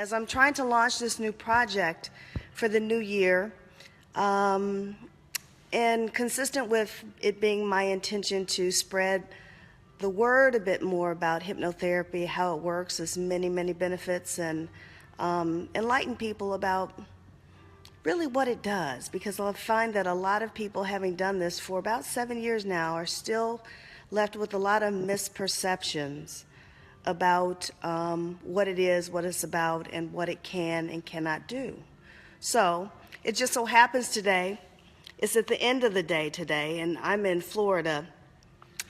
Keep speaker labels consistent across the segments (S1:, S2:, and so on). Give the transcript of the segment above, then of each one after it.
S1: as I'm trying to launch this new project for the new year, and consistent with it being my intention to spread the word a bit more about hypnotherapy, how it works, its many, many benefits, and enlighten people about really what it does, because I find that a lot of people, having done this for about 7 years now, are still left with a lot of misperceptions about what it is, what it's about, and what it can and cannot do. So it just so happens today, it's at the end of the day today, and I'm in Florida.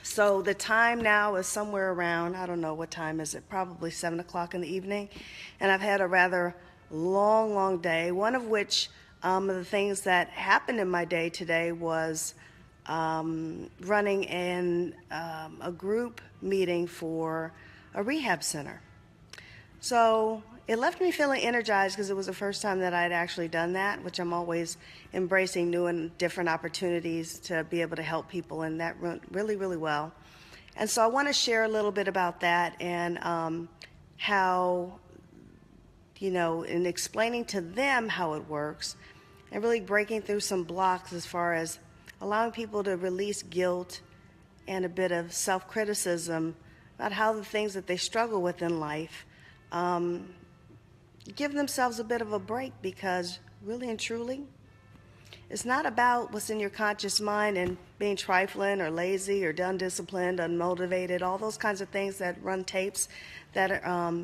S1: So the time now is somewhere around, I don't know, what time is it? Probably 7 o'clock in the evening. And I've had a rather long, long day, one of which the things that happened in my day today was running a group meeting for a rehab center. So it left me feeling energized because it was the first time that I'd actually done that, which I'm always embracing new and different opportunities to be able to help people, and that went really, really well. And so I want to share a little bit about that and how, in explaining to them how it works and really breaking through some blocks as far as allowing people to release guilt and a bit of self-criticism about how the things that they struggle with in life, give themselves a bit of a break, because really and truly, it's not about what's in your conscious mind and being trifling or lazy or undisciplined, unmotivated, all those kinds of things that run tapes that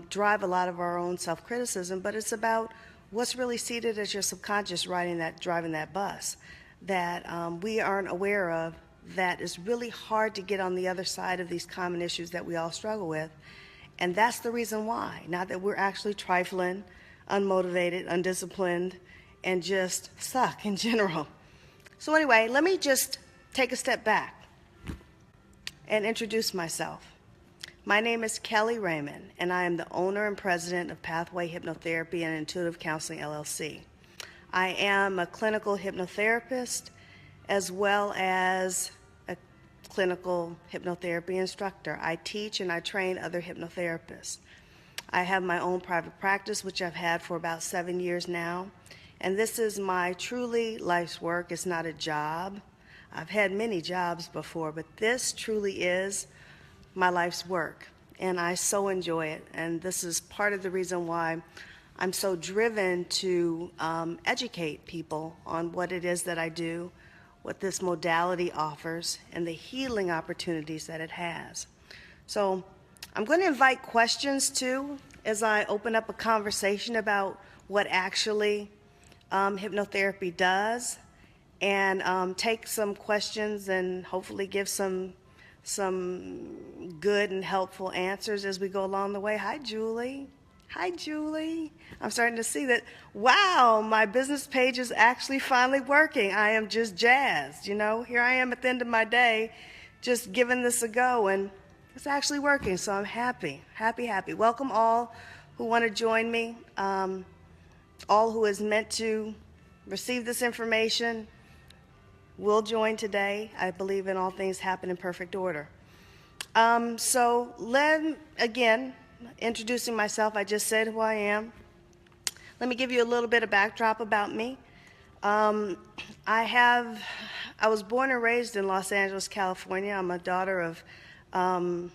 S1: drive a lot of our own self-criticism, but it's about what's really seated as your subconscious driving that bus that we aren't aware of, that is really hard to get on the other side of these common issues that we all struggle with. And that's the reason why. Not that we're actually trifling, unmotivated, undisciplined, and just suck in general. So anyway, let me just take a step back and introduce myself. My name is Keli Raymond, and I am the owner and president of Pathway Hypnotherapy and Intuitive Counseling, LLC. I am a clinical hypnotherapist as well as a clinical hypnotherapy instructor. I teach and I train other hypnotherapists. I have my own private practice, which I've had for about 7 years now. And this is my truly life's work. It's not a job. I've had many jobs before, but this truly is my life's work. And I so enjoy it. And this is part of the reason why I'm so driven to educate people on what it is that I do, what this modality offers, and the healing opportunities that it has. So I'm going to invite questions too as I open up a conversation about what actually hypnotherapy does, and take some questions and hopefully give some good and helpful answers as we go along the way. Hi, Julie. Hi, Julie. I'm starting to see that, wow, my business page is actually finally working. I am just jazzed, Here I am at the end of my day just giving this a go, and it's actually working, so I'm happy, happy, happy. Welcome all who want to join me, all who is meant to receive this information will join today. I believe in all things happen in perfect order. So again, introducing myself, I just said who I am. Let me give you a little bit of backdrop about me. I was born and raised in Los Angeles, California. I'm a daughter of, I'm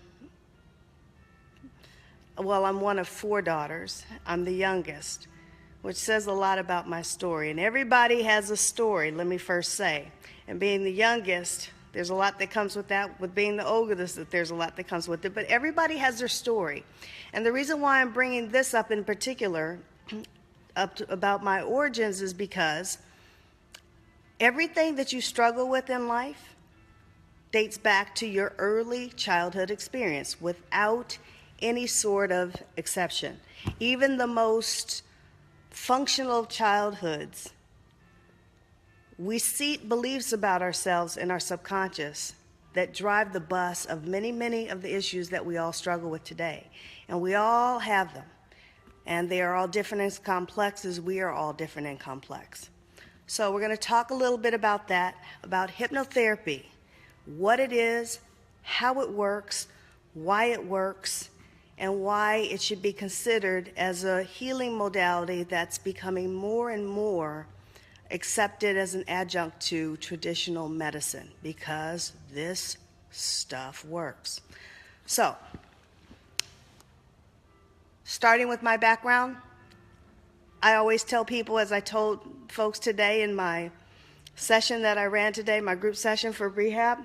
S1: one of 4 daughters. I'm the youngest, which says a lot about my story. And everybody has a story, let me first say. And being the youngest, there's a lot that comes with that. With being the oldest, there's a lot that comes with it. But everybody has their story. And the reason why I'm bringing this up in particular, about my origins, is because everything that you struggle with in life dates back to your early childhood experience without any sort of exception. Even the most functional childhoods, we seat beliefs about ourselves in our subconscious that drive the bus of many, many of the issues that we all struggle with today. And we all have them. And they are all different and complex as we are all different and complex. So we're going to talk a little bit about that, about hypnotherapy, what it is, how it works, why it works, and why it should be considered as a healing modality that's becoming more and more accepted as an adjunct to traditional medicine, because this stuff works. So, starting with my background, I always tell people, as I told folks today in my session that I ran today, my group session for rehab,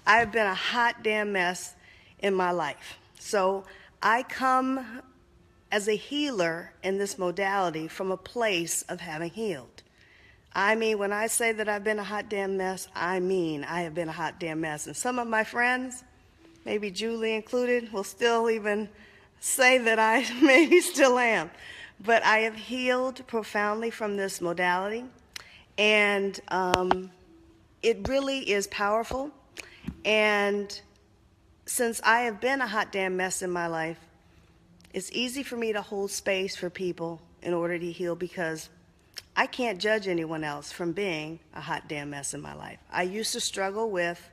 S1: I have been a hot damn mess in my life. So I come as a healer in this modality from a place of having healed. I mean, when I say that I've been a hot damn mess, I mean I have been a hot damn mess. And some of my friends, maybe Julie included, will still even say that I maybe still am. But I have healed profoundly from this modality, and it really is powerful. And since I have been a hot damn mess in my life, it's easy for me to hold space for people in order to heal, because I can't judge anyone else from being a hot damn mess in my life. I used to struggle with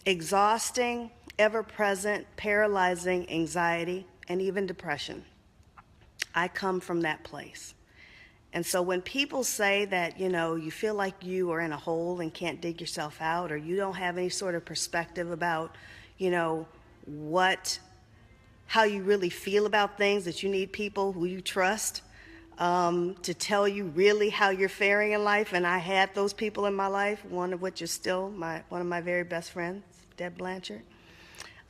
S1: exhausting, ever-present, paralyzing anxiety and even depression. I come from that place. And so when people say that, you feel like you are in a hole and can't dig yourself out, or you don't have any sort of perspective about, how you really feel about things, that you need people who you trust to tell you really how you're faring in life. And I had those people in my life, one of which is still one of my very best friends, Deb Blanchard.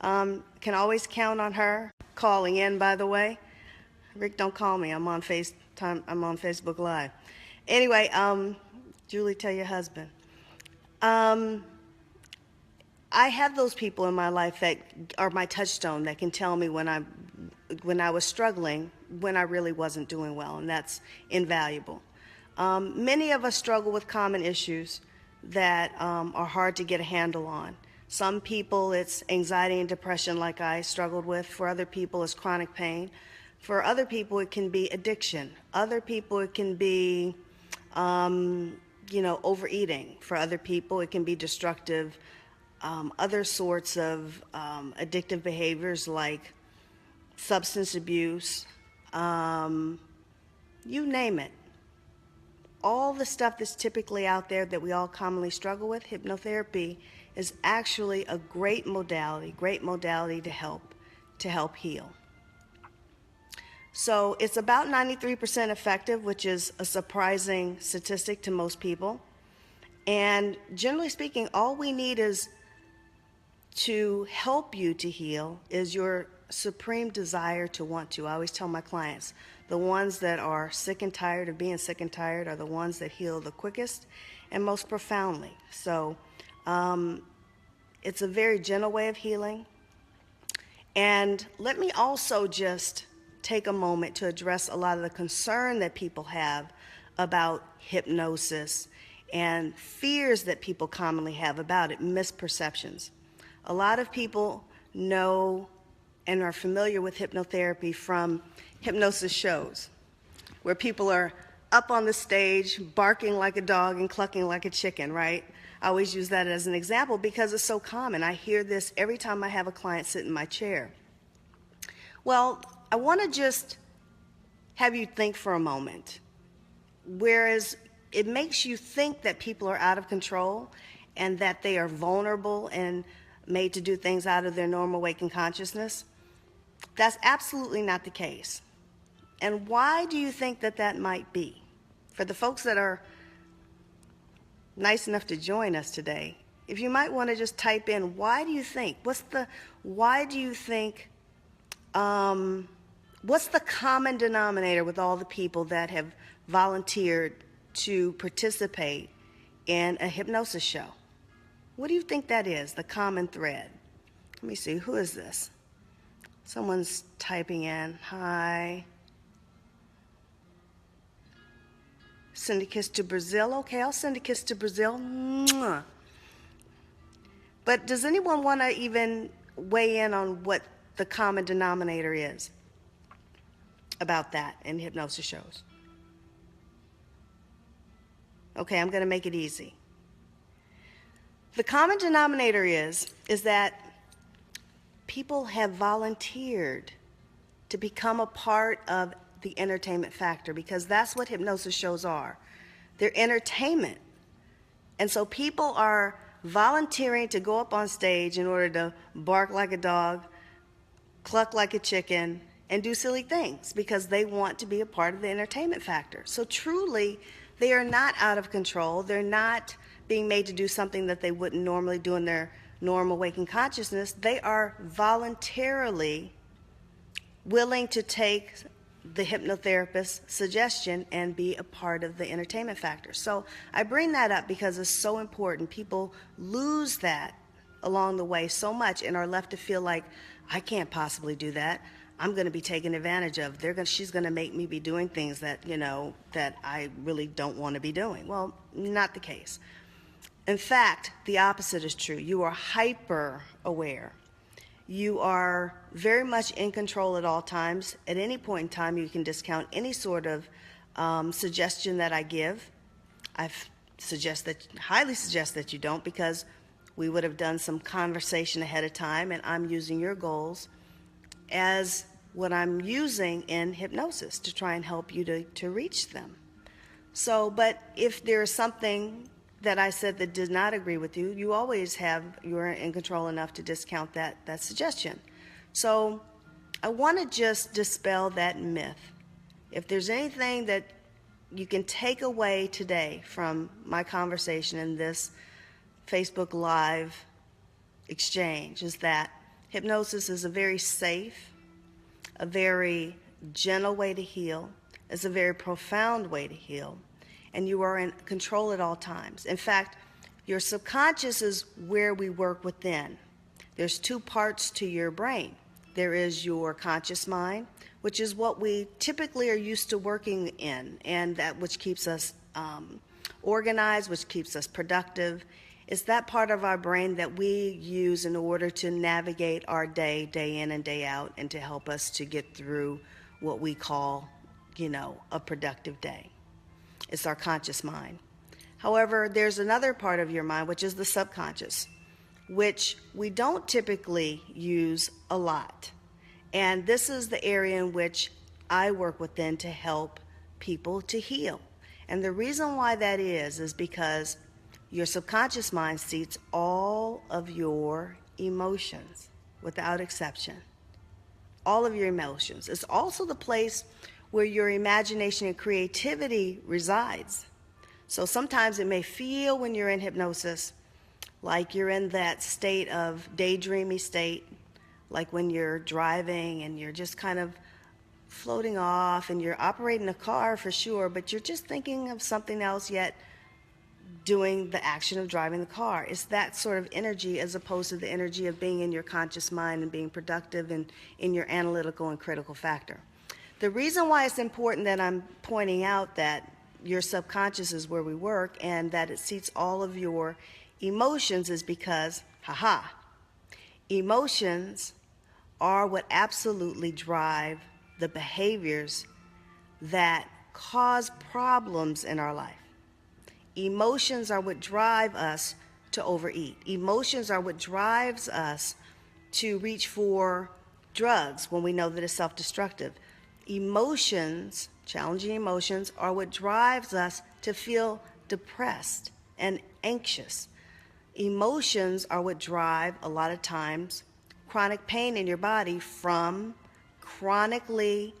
S1: Can always count on her calling in, by the way. Rick, don't call me. I'm on Facebook Live. Anyway, Julie, tell your husband. I have those people in my life that are my touchstone, that can tell me when I was struggling, when I really wasn't doing well, and that's invaluable. Many of us struggle with common issues that are hard to get a handle on. Some people, it's anxiety and depression, like I struggled with. For other people, it's chronic pain. For other people, it can be addiction. Other people, it can be, overeating. For other people, it can be destructive, other sorts of addictive behaviors like substance abuse, you name it. All the stuff that's typically out there that we all commonly struggle with, hypnotherapy is actually a great modality to help heal. So it's about 93% effective, which is a surprising statistic to most people. And generally speaking, all we need is to help you to heal is your supreme desire to want to. I always tell my clients, the ones that are sick and tired of being sick and tired are the ones that heal the quickest and most profoundly. So it's a very gentle way of healing. And let me also just take a moment to address a lot of the concern that people have about hypnosis and fears that people commonly have about it, misperceptions. A lot of people know and are familiar with hypnotherapy from hypnosis shows, where people are up on the stage barking like a dog and clucking like a chicken, right? I always use that as an example because it's so common. I hear this every time I have a client sit in my chair. Well, I want to just have you think for a moment. Whereas it makes you think that people are out of control and that they are vulnerable and made to do things out of their normal waking consciousness, that's absolutely not the case. And why do you think that that might be? For the folks that are nice enough to join us today, if you might want to just type in, why do you think? What's the common denominator with all the people that have volunteered to participate in a hypnosis show? What do you think that is, the common thread? Let me see, who is this? Someone's typing in, hi. Send a kiss to Brazil. Okay, I'll send a kiss to Brazil. Mwah. But does anyone want to even weigh in on what the common denominator is about that in hypnosis shows? Okay, I'm going to make it easy. The common denominator is that people have volunteered to become a part of the entertainment factor, because that's what hypnosis shows are. They're entertainment. And so people are volunteering to go up on stage in order to bark like a dog, cluck like a chicken, and do silly things because they want to be a part of the entertainment factor. So truly, they are not out of control. They're not being made to do something that they wouldn't normally do in their normal waking consciousness. They are voluntarily willing to take the hypnotherapist's suggestion and be a part of the entertainment factor. So I bring that up because it's so important. People lose that along the way so much and are left to feel like, I can't possibly do that. I'm going to be taken advantage of. She's going to make me be doing things that, that I really don't want to be doing. Well, not the case. In fact, the opposite is true. You are hyper aware. You are very much in control at all times. At any point in time, you can discount any sort of suggestion that I give. I highly suggest that you don't, because we would have done some conversation ahead of time, and I'm using your goals as what I'm using in hypnosis to try and help you to reach them. So, but if there's something that I said that does not agree with you, you're in control enough to discount that suggestion. So I want to just dispel that myth. If there's anything that you can take away today from my conversation in this Facebook Live exchange, is that hypnosis is a very safe, a very gentle way to heal. It's a very profound way to heal. And you are in control at all times. In fact, your subconscious is where we work within. There's two parts to your brain. There is your conscious mind, which is what we typically are used to working in, and that which keeps us organized, which keeps us productive. It's that part of our brain that we use in order to navigate our day in and day out, and to help us to get through what we call, a productive day. It's our conscious mind. However, there's another part of your mind, which is the subconscious, which we don't typically use a lot. And this is the area in which I work within to help people to heal. And the reason why that is because your subconscious mind seats all of your emotions without exception. All of your emotions. It's also the place where your imagination and creativity resides. So sometimes it may feel when you're in hypnosis like you're in that state of daydreamy state, like when you're driving and you're just kind of floating off and you're operating a car for sure, but you're just thinking of something else yet doing the action of driving the car. It's that sort of energy as opposed to the energy of being in your conscious mind and being productive and in your analytical and critical factor. The reason why it's important that I'm pointing out that your subconscious is where we work and that it seats all of your emotions is because, emotions are what absolutely drive the behaviors that cause problems in our life. Emotions are what drive us to overeat. Emotions are what drives us to reach for drugs when we know that it's self-destructive. Emotions, challenging emotions, are what drives us to feel depressed and anxious. Emotions are what drive, a lot of times, chronic pain in your body from chronically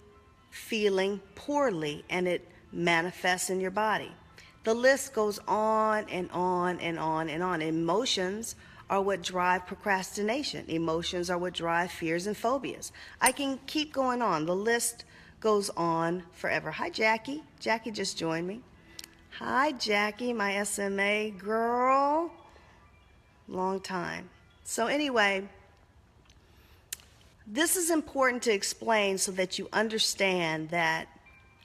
S1: feeling poorly, and it manifests in your body. The list goes on and on and on and on. Emotions are what drive procrastination. Emotions are what drive fears and phobias. I can keep going on. The list goes on forever. Hi, Jackie. Jackie just joined me. Hi, Jackie, my SMA girl. Long time. So anyway, this is important to explain so that you understand that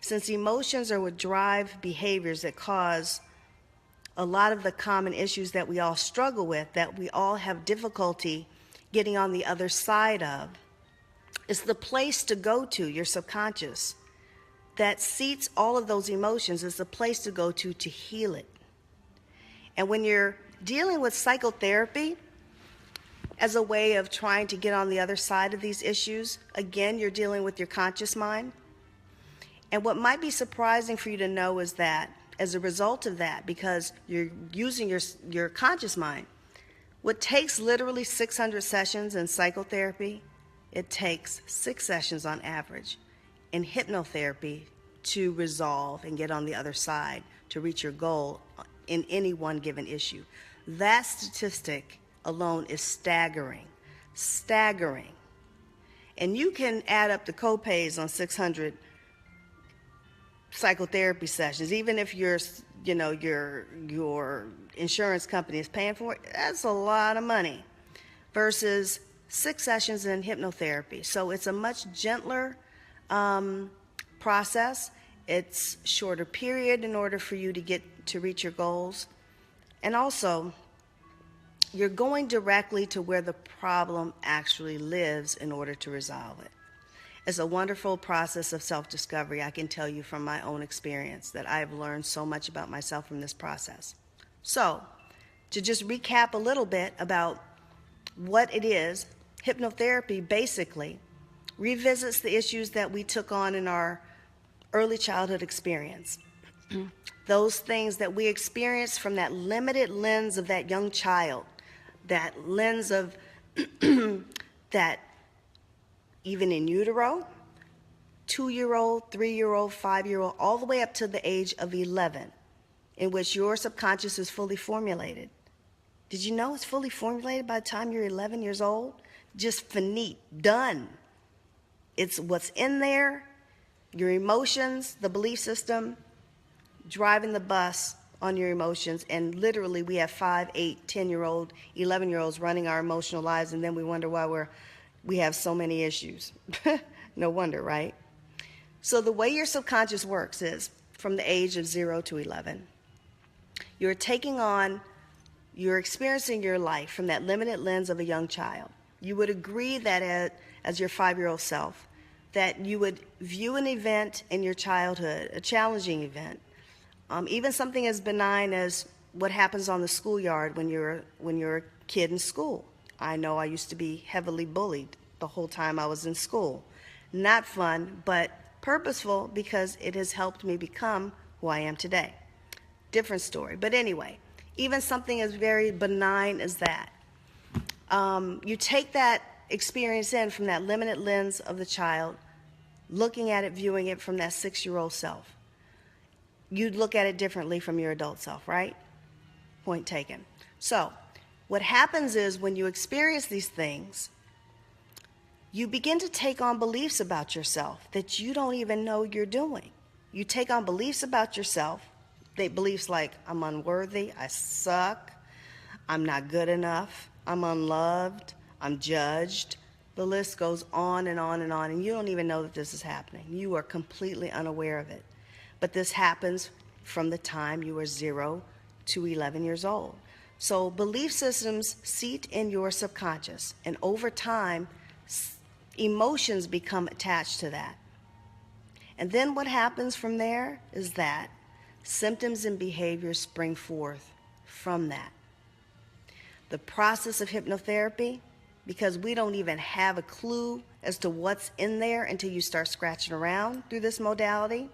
S1: since emotions are what drive behaviors that cause a lot of the common issues that we all struggle with, that we all have difficulty getting on the other side of, it's the place to go to, your subconscious, that seats all of those emotions. Is the place to go to heal it. And when you're dealing with psychotherapy, as a way of trying to get on the other side of these issues. Again, you're dealing with your conscious mind. And what might be surprising for you to know is that as a result of that, because you're using your conscious mind, what takes literally 600 sessions in psychotherapy, it takes 6 sessions on average in hypnotherapy to resolve and get on the other side to reach your goal in any one given issue. That statistic alone is staggering. Staggering. And you can add up the copays on 600 psychotherapy sessions, even if your insurance company is paying for it. That's a lot of money versus 6 sessions in hypnotherapy. So it's a much gentler process. It's shorter period in order for you to reach your goals. And also, you're going directly to where the problem actually lives in order to resolve it. It's a wonderful process of self-discovery. I can tell you from my own experience that I've learned so much about myself from this process. So, to just recap a little bit about what it is, hypnotherapy basically revisits the issues that we took on in our early childhood experience. Those things that we experienced from that limited lens of that young child, that lens of that even in utero, 2-year-old, 3-year-old, 5-year-old, all the way up to the age of 11, in which your subconscious is fully formulated. Did you know it's fully formulated by the time you're 11 years old? Just finite, done. It's what's in there, your emotions, the belief system, driving the bus on your emotions. And literally we have 5, 8, 10-year-old, 11-year-olds running our emotional lives, and then we wonder why we have so many issues. No wonder, right? So the way your subconscious works is from the age of 0 to 11. You're experiencing your life from that limited lens of a young child. You would agree that as your 5-year-old self, that you would view an event in your childhood, a challenging event, even something as benign as what happens on the schoolyard when you're a kid in school. I know I used to be heavily bullied the whole time I was in school. Not fun, but purposeful because it has helped me become who I am today. Different story. But anyway, even something as very benign as that. You take that experience in from that limited lens of the child, looking at it, viewing it from that 6-year-old self. You'd look at it differently from your adult self, right? Point taken. So, what happens is when you experience these things, you begin to take on beliefs about yourself that you don't even know you're doing. You take on beliefs about yourself, beliefs like, I'm unworthy, I suck, I'm not good enough, I'm unloved, I'm judged. The list goes on and on and on, and you don't even know that this is happening. You are completely unaware of it. But this happens from the time you are 0 to 11 years old. So belief systems seat in your subconscious, and over time, emotions become attached to that. And then what happens from there is that symptoms and behaviors spring forth from that. The process of hypnotherapy, because we don't even have a clue as to what's in there until you start scratching around through this modality.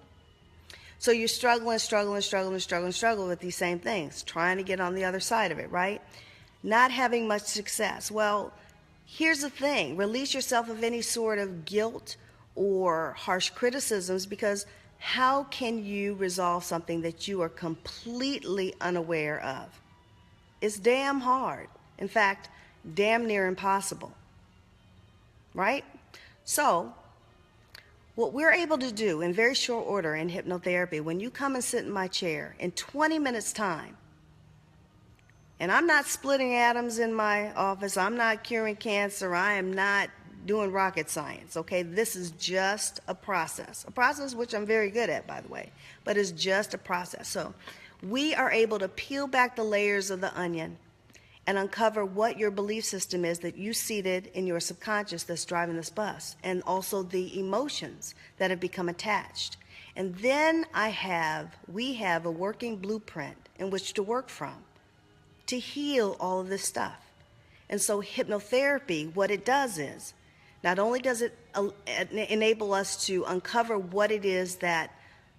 S1: So you're struggle with these same things, trying to get on the other side of it, right? Not having much success. Well, here's the thing. Release yourself of any sort of guilt or harsh criticisms, because how can you resolve something that you are completely unaware of? It's damn hard. In fact, damn near impossible, right? So, what we're able to do in very short order in hypnotherapy, when you come and sit in my chair in 20 minutes time, and I'm not splitting atoms in my office, I'm not curing cancer, I am not doing rocket science, okay? This is just a process which I'm very good at, by the way, but it's just a process. So we are able to peel back the layers of the onion and uncover what your belief system is that you seated in your subconscious that's driving this bus, and also the emotions that have become attached. And then we have a working blueprint in which to work from to heal all of this stuff. And so hypnotherapy, what it does is, not only does it enable us to uncover what it is that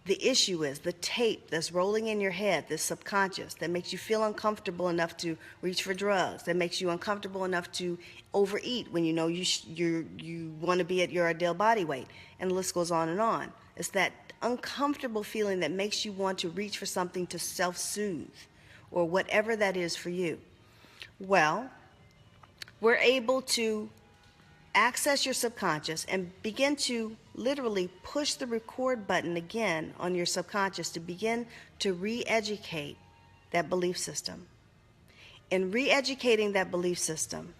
S1: the issue is, the tape that's rolling in your head, this subconscious, that makes you feel uncomfortable enough to reach for drugs, that makes you uncomfortable enough to overeat when you know you want to be at your ideal body weight, and the list goes on and on. It's that uncomfortable feeling that makes you want to reach for something to self-soothe, or whatever that is for you. Well, we're able to access your subconscious and begin to literally push the record button again on your subconscious to begin to re-educate that belief system. In re-educating that belief system,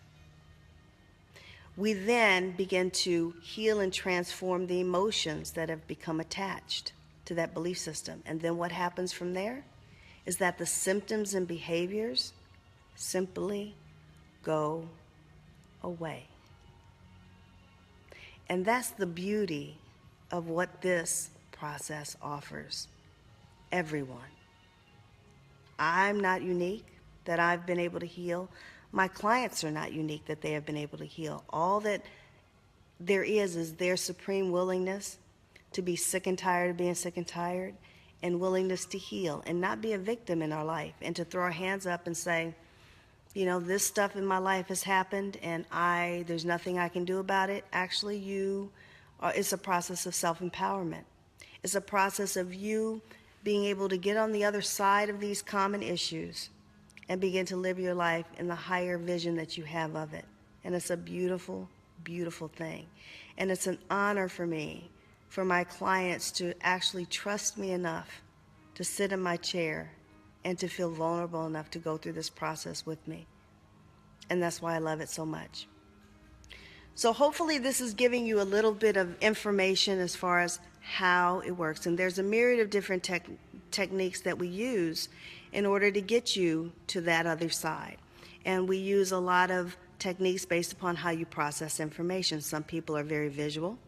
S1: we then begin to heal and transform the emotions that have become attached to that belief system. And then what happens from there is that the symptoms and behaviors simply go away. And that's the beauty of what this process offers everyone. I'm not unique that I've been able to heal. My clients are not unique that they have been able to heal. All that there is their supreme willingness to be sick and tired of being sick and tired, and willingness to heal and not be a victim in our life, and to throw our hands up and say, you know, this stuff in my life has happened and there's nothing I can do about it. Actually, it's a process of self-empowerment. It's a process of you being able to get on the other side of these common issues and begin to live your life in the higher vision that you have of it. And it's a beautiful, beautiful thing. And it's an honor for me, for my clients to actually trust me enough to sit in my chair and to feel vulnerable enough to go through this process with me. And that's why I love it so much. So hopefully this is giving you a little bit of information as far as how it works. And there's a myriad of different techniques that we use in order to get you to that other side. And we use a lot of techniques based upon how you process information. Some people are very visual,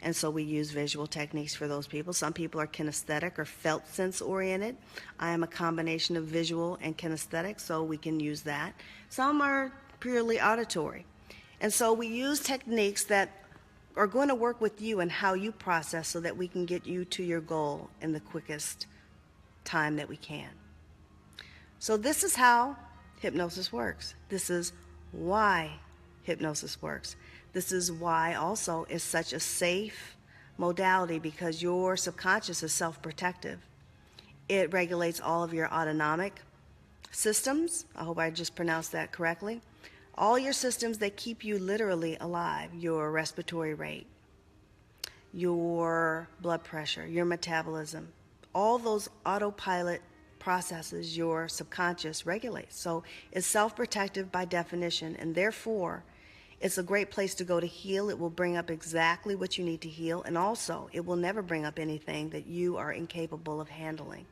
S1: and so we use visual techniques for those people. Some people are kinesthetic or felt sense oriented. I am a combination of visual and kinesthetic, so we can use that. Some are purely auditory. And so we use techniques that are going to work with you and how you process so that we can get you to your goal in the quickest time that we can. So this is how hypnosis works. This is why hypnosis works. This is why also it's such a safe modality, because your subconscious is self-protective. It regulates all of your autonomic systems. I hope I just pronounced that correctly. All your systems that keep you literally alive, your respiratory rate, your blood pressure, your metabolism, all those autopilot processes your subconscious regulates. So it's self-protective by definition, and therefore it's a great place to go to heal. It will bring up exactly what you need to heal, and also it will never bring up anything that you are incapable of handling.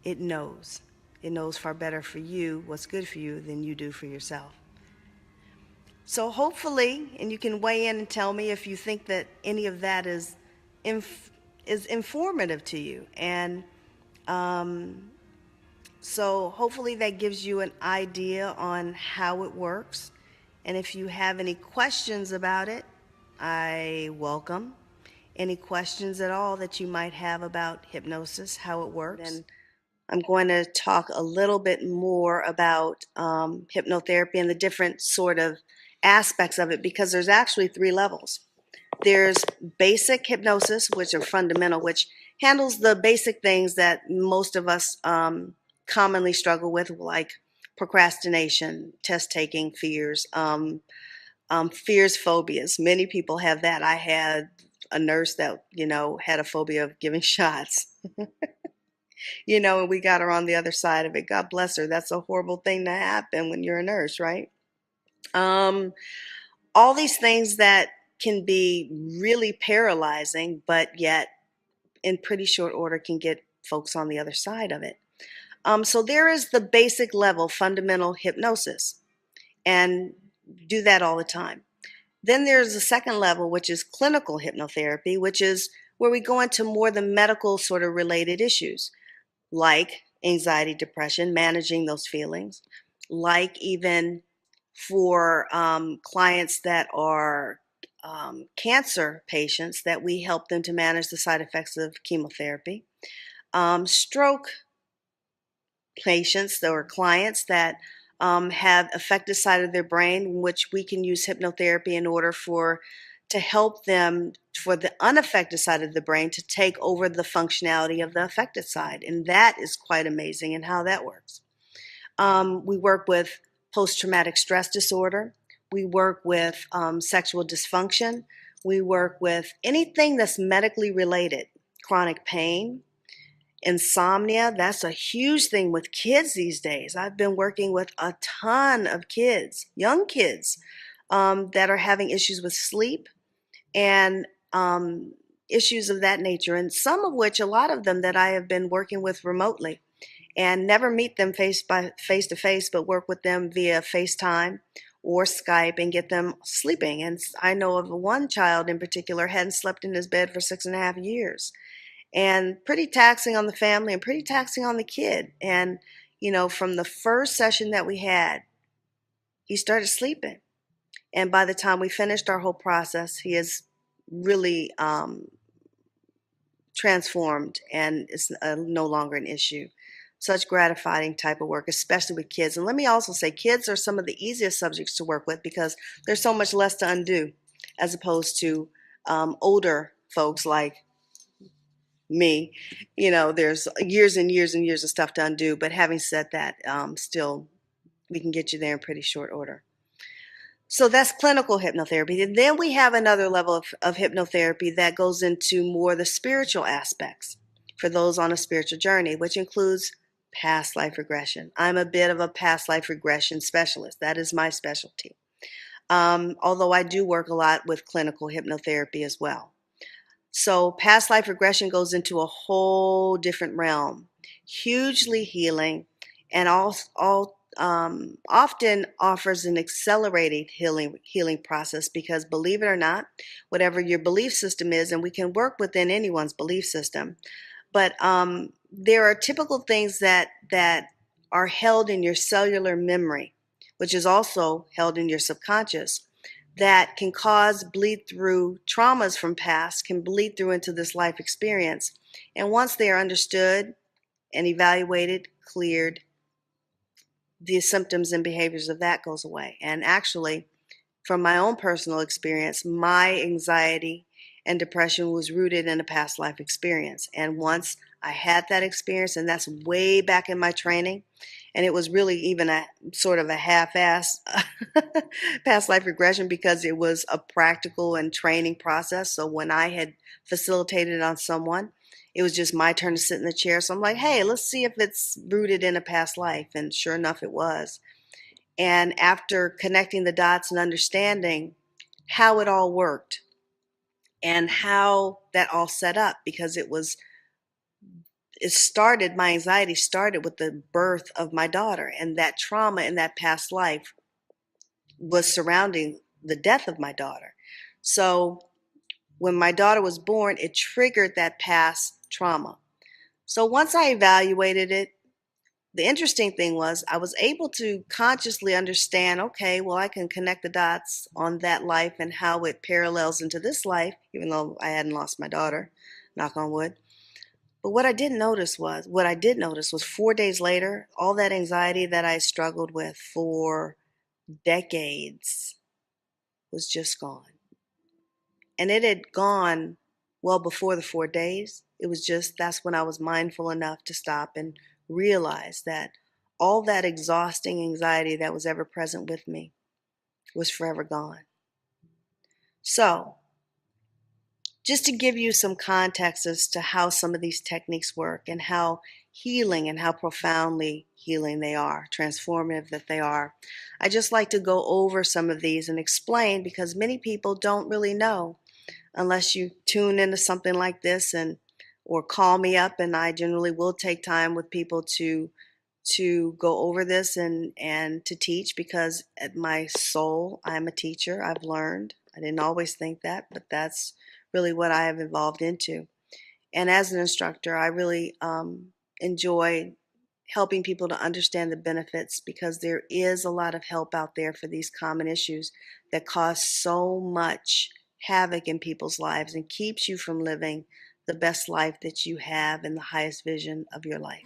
S1: It knows. It knows far better for you what's good for you than you do for yourself. So hopefully, and you can weigh in and tell me if you think that any of that is informative to you. And so hopefully that gives you an idea on how it works. And if you have any questions about it, I welcome any questions at all that you might have about hypnosis, how it works. And I'm going to talk a little bit more about hypnotherapy and the different sort of aspects of it, because there's actually 3 levels. There's basic hypnosis, which are fundamental, which handles the basic things that most of us commonly struggle with, like procrastination, test-taking fears, fears, phobias. Many people have that. I had a nurse that, had a phobia of giving shots. And we got her on the other side of it. God bless her. That's a horrible thing to happen when you're a nurse, right? All these things that can be really paralyzing, but yet in pretty short order can get folks on the other side of it. So there is the basic level, fundamental hypnosis, and do that all the time. Then there's the second level, which is clinical hypnotherapy, which is where we go into more the medical sort of related issues, like anxiety, depression, managing those feelings, like even for clients that are cancer patients, that we help them to manage the side effects of chemotherapy. Stroke patients or clients that have affected side of their brain, which we can use hypnotherapy in order to help them for the unaffected side of the brain to take over the functionality of the affected side. And that is quite amazing in how that works. We work with post-traumatic stress disorder. We work with sexual dysfunction. We work with anything that's medically related, chronic pain, insomnia. That's a huge thing with kids these days. I've been working with a ton of kids, young kids, that are having issues with sleep and issues of that nature, and some of which, a lot of them that I have been working with remotely and never meet them face to face, but work with them via FaceTime or Skype and get them sleeping. And I know of one child in particular hadn't slept in his bed for 6.5 years, and pretty taxing on the family and pretty taxing on the kid. And, from the first session that we had, he started sleeping. And by the time we finished our whole process, he is really transformed and it's no longer an issue. Such gratifying type of work, especially with kids. And let me also say, kids are some of the easiest subjects to work with because there's so much less to undo as opposed to older folks like me. There's years and years and years of stuff to undo. But having said that, still, we can get you there in pretty short order. So that's clinical hypnotherapy. And then we have another level of hypnotherapy that goes into more the spiritual aspects for those on a spiritual journey, which includes past life regression. I'm a bit of a past life regression specialist. That is my specialty. Although I do work a lot with clinical hypnotherapy as well. So past life regression goes into a whole different realm, hugely healing, and often offers an accelerated healing process because, believe it or not, whatever your belief system is, and we can work within anyone's belief system, but there are typical things that are held in your cellular memory, which is also held in your subconscious, that can cause bleed through traumas from past, can bleed through into this life experience. And once they are understood and evaluated, cleared, the symptoms and behaviors of that goes away. And actually, from my own personal experience, my anxiety and depression was rooted in a past life experience. And once I had that experience, and that's way back in my training, and it was really even a sort of a half-ass past life regression because it was a practical and training process. So when I had facilitated on someone, it was just my turn to sit in the chair. So I'm like, hey, let's see if it's rooted in a past life. And sure enough, it was. And after connecting the dots and understanding how it all worked and how that all set up, because my anxiety started with the birth of my daughter, and that trauma in that past life was surrounding the death of my daughter. So when my daughter was born, it triggered that past trauma. So once I evaluated it, the interesting thing was I was able to consciously understand, okay, well, I can connect the dots on that life and how it parallels into this life, even though I hadn't lost my daughter, knock on wood. But what I did notice was 4 days later, all that anxiety that I struggled with for decades was just gone. And it had gone well before the 4 days. It was just, that's when I was mindful enough to stop and realize that all that exhausting anxiety that was ever present with me was forever gone. So, just to give you some context as to how some of these techniques work and how healing and how profoundly healing they are, transformative that they are, I just like to go over some of these and explain, because many people don't really know unless you tune into something like this or call me up, and I generally will take time with people to go over this and to teach, because at my soul, I'm a teacher. I've learned. I didn't always think that, but that's really what I have evolved into. And as an instructor, I really enjoy helping people to understand the benefits, because there is a lot of help out there for these common issues that cause so much havoc in people's lives and keeps you from living the best life that you have and the highest vision of your life.